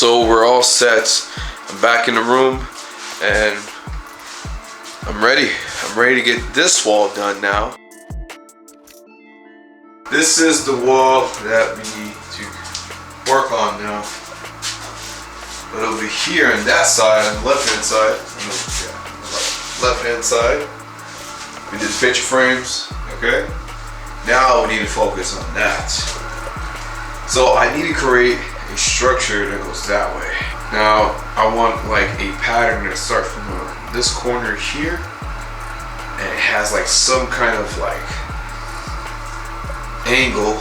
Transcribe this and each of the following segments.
So we're all set. I'm back in the room and I'm ready. I'm ready to get this wall done now. This is the wall that we need to work on now. But over here on that side, on the left-hand side, left-hand side, we did picture frames, okay? Now we need to focus on that. So I need to create a structure that goes that way. Now I want like a pattern that starts from this corner here, and it has like some kind of like angle,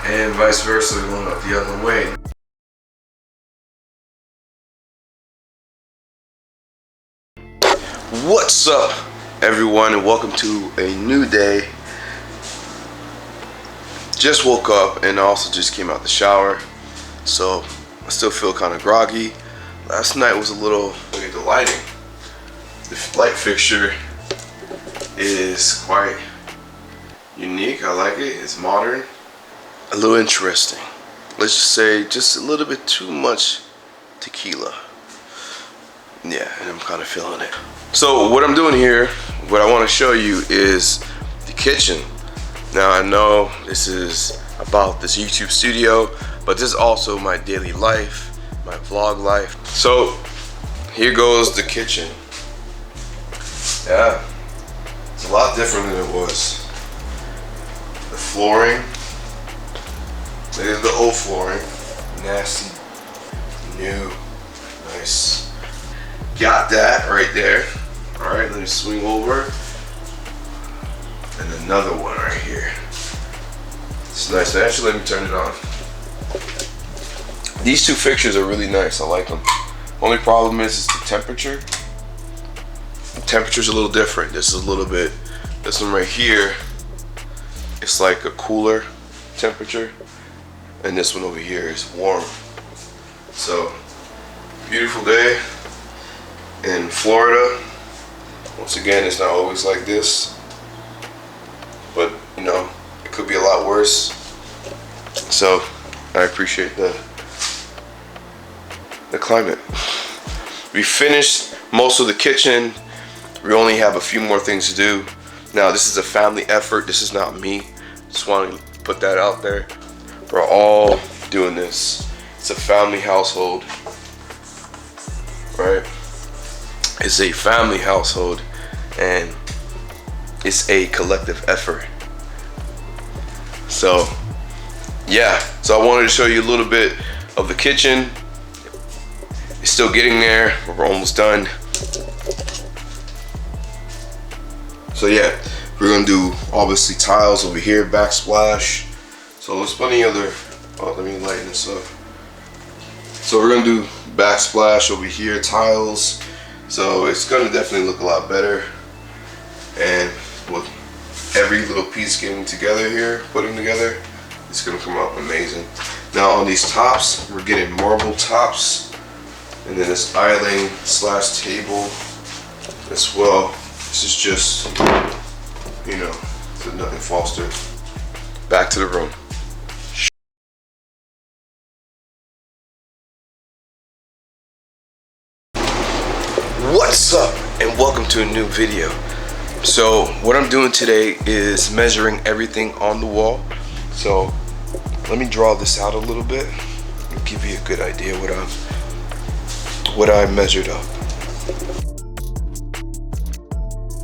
and vice versa going up the other way. What's up, everyone, and welcome to a new day. Just woke up and also just came out the shower, so I still feel kind of groggy. Last night was a little, look at the lighting. The light fixture is quite unique. I like it. It's modern, a little interesting. Let's just say just a little bit too much tequila. Yeah, and I'm kind of feeling it. So what I'm doing here, what I want to show you is the kitchen. Now I know this is about this YouTube studio, but this is also my daily life, my vlog life. So here goes the kitchen. Yeah, it's a lot different than it was. The flooring, look at the old flooring, nasty, new, nice. Got that right there. All right, let me swing over. And another one right here. It's nice. Actually, let me turn it on. These two fixtures are really nice. I like them. Only problem is the temperature. The temperature's a little different. This is a little bit, this one right here, it's like a cooler temperature. And this one over here is warm. So, beautiful day in Florida. Once again, it's not always like this, but you know, it could be a lot worse. So I appreciate the climate. We finished most of the kitchen. We only have a few more things to do. Now this is a family effort. This is not me. Just want to put that out there. We're all doing this. It's a family household, right? It's a family household, and it's a collective effort. So yeah, so I wanted to show you a little bit of the kitchen. It's still getting there, but we're almost done. So yeah, we're gonna do obviously tiles over here, backsplash. So there's plenty other, oh, let me lighten this up. So we're gonna do backsplash over here, tiles. So it's gonna definitely look a lot better. And with every little piece getting together here, putting together, it's gonna come out amazing. Now on these tops, we're getting marble tops, and then this island / table as well. This is just, you know, nothing Foster. Back to the room. What's up, and welcome to a new video. So what I'm doing today is measuring everything on the wall. So let me draw this out a little bit and give you a good idea what I measured up.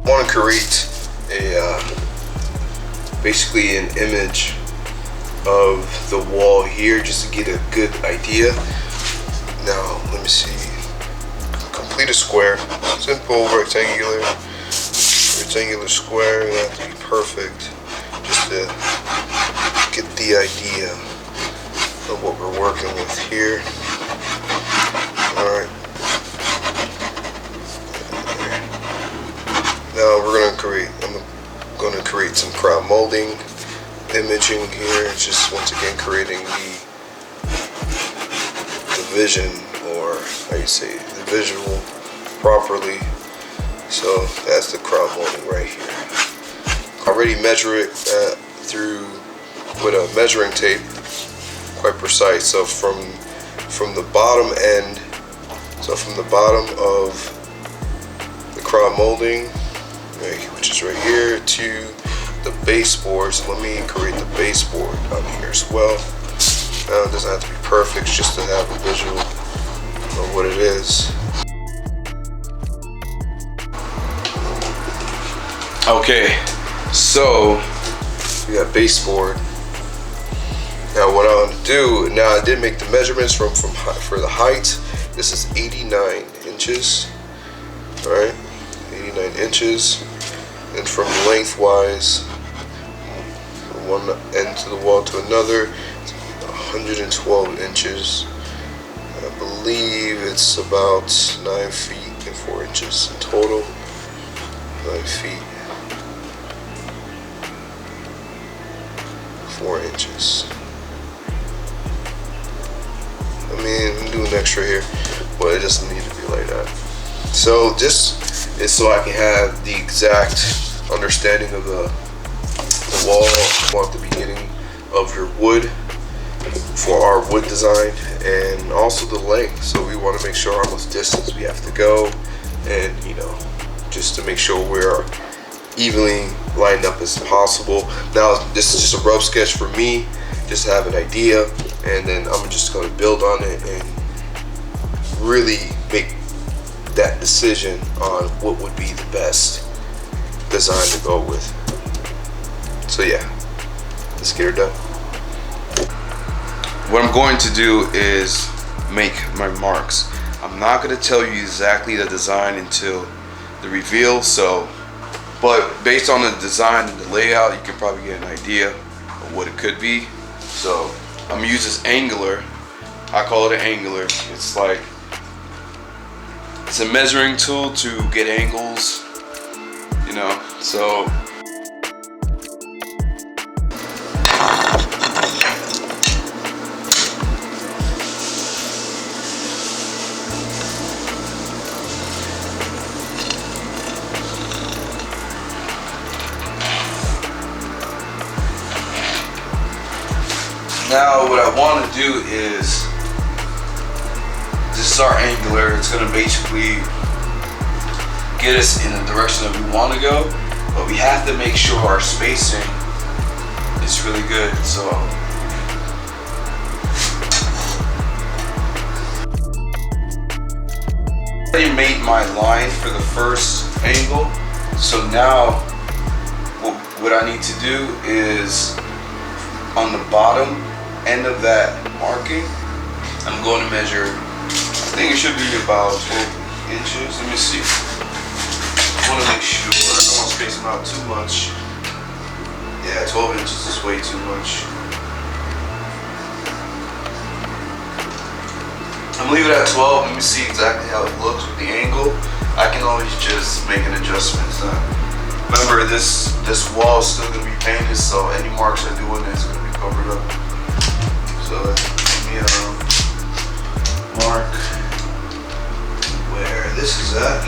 I want to create a basically an image of the wall here just to get a good idea. Now let me see. Complete a square, simple rectangular square. It doesn't have to be perfect, just to get the idea of what we're working with here. Alright, now I'm going to create some crowd molding imaging here. It's just once again creating the vision, or how you say it, the visual properly. So that's the crowd molding right here. I already measure it through with a measuring tape, quite precise. So from from the bottom end, so from the bottom of the crown molding, which is right here, to the baseboard. So let me create the baseboard on here as well. It doesn't have to be perfect, just to have a visual of what it is. Okay, so we got baseboard. Now what I'm gonna do, now I did make the measurements for the height. This is 89 inches, all right, 89 inches. And from lengthwise, from one end to the wall to another, it's 112 inches. I believe it's about 9 feet and 4 inches in total. 9 feet, 4 inches. I mean, I'm doing extra here, but it doesn't need to be like that. So this is so I can have the exact understanding of the wall at the beginning of your wood for our wood design, and also the length. So we want to make sure how much distance we have to go, and you know, just to make sure we're evenly lined up as possible. Now this is just a rough sketch for me, just to have an idea, and then I'm just going to build on it and really make that decision on what would be the best design to go with. So yeah, let's get her done. What I'm going to do is make my marks. I'm not going to tell you exactly the design until the reveal, so but based on the design and the layout, you can probably get an idea of what it could be. So I'm gonna use this angular. I call it an angular. It's like, it's a measuring tool to get angles, you know. So now what I want to do is, this is our angular. It's going to basically get us in the direction that we want to go, but we have to make sure our spacing is really good. So I already made my line for the first angle, so now what I need to do is on the bottom end of that marking, I'm going to measure, I think it should be about 12 inches. Let me see. I want to make sure I don't want to space them out too much. Yeah, 12 inches is way too much. I'm leaving it at 12. Let me see exactly how it looks with the angle. I can always just make an adjustment. Remember, this wall is still going to be painted, so any marks I do in it is going to be covered up. So let me mark where this is at.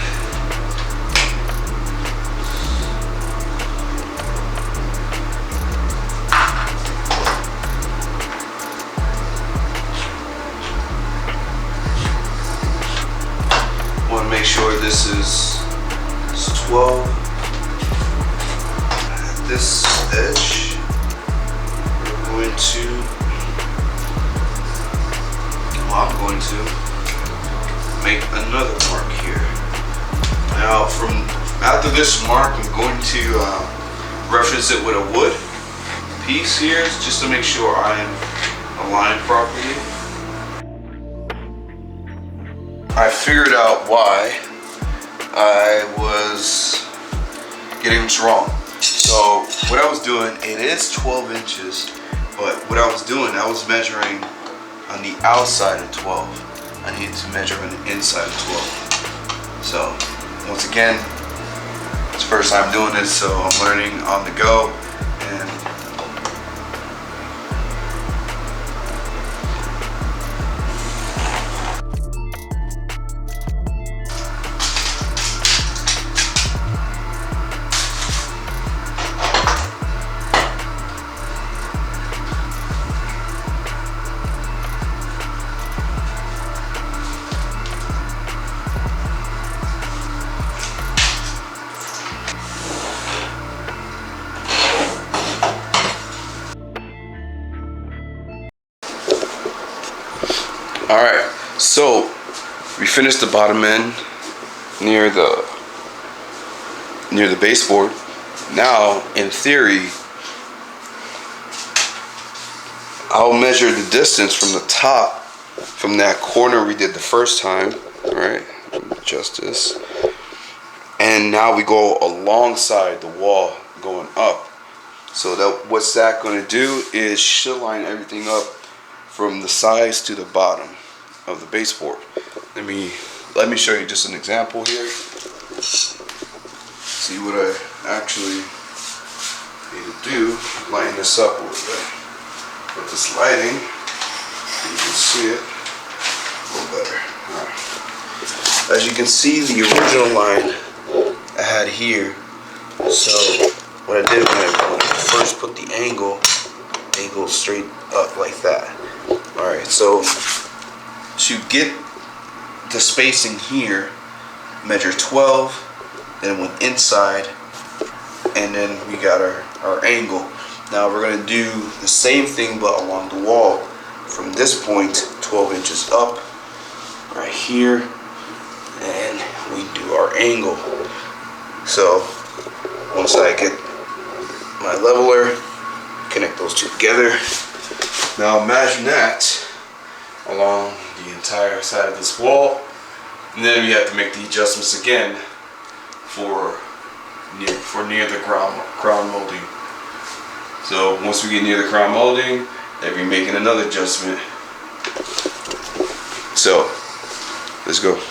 Want to make sure this is 12. At this edge, we're going to, I'm going to make another mark here. Now after this mark, I'm going to reference it with a wood piece here, just to make sure I am aligned properly. I figured out why I was getting this wrong. So what I was doing, it is 12 inches, but what I was doing, I was measuring on the outside of 12. I needed to measure on the inside of 12. So once again, it's the first time doing this, so I'm learning on the go. And finished the bottom end near the baseboard. Now, in theory, I'll measure the distance from the top, from that corner we did the first time. All right, adjust this, and now we go alongside the wall, going up. So that what's that going to do is she'll line everything up from the sides to the bottom of the baseboard. Let me show you just an example here. See what I actually need to do. Line this up a little bit with this lighting. You can see it a little better. All right. As you can see, the original line I had here. So what I did when I first put the angle straight up like that. Alright, so to get the spacing here, measure 12, then went inside, and then we got our angle. Now we're going to do the same thing but along the wall. From this point, 12 inches up, right here, and we do our angle. So once I get my leveler, connect those two together. Now imagine that along the entire side of this wall, and then we have to make the adjustments again for near the crown molding. So once we get near the crown molding, then we're making another adjustment. So let's go.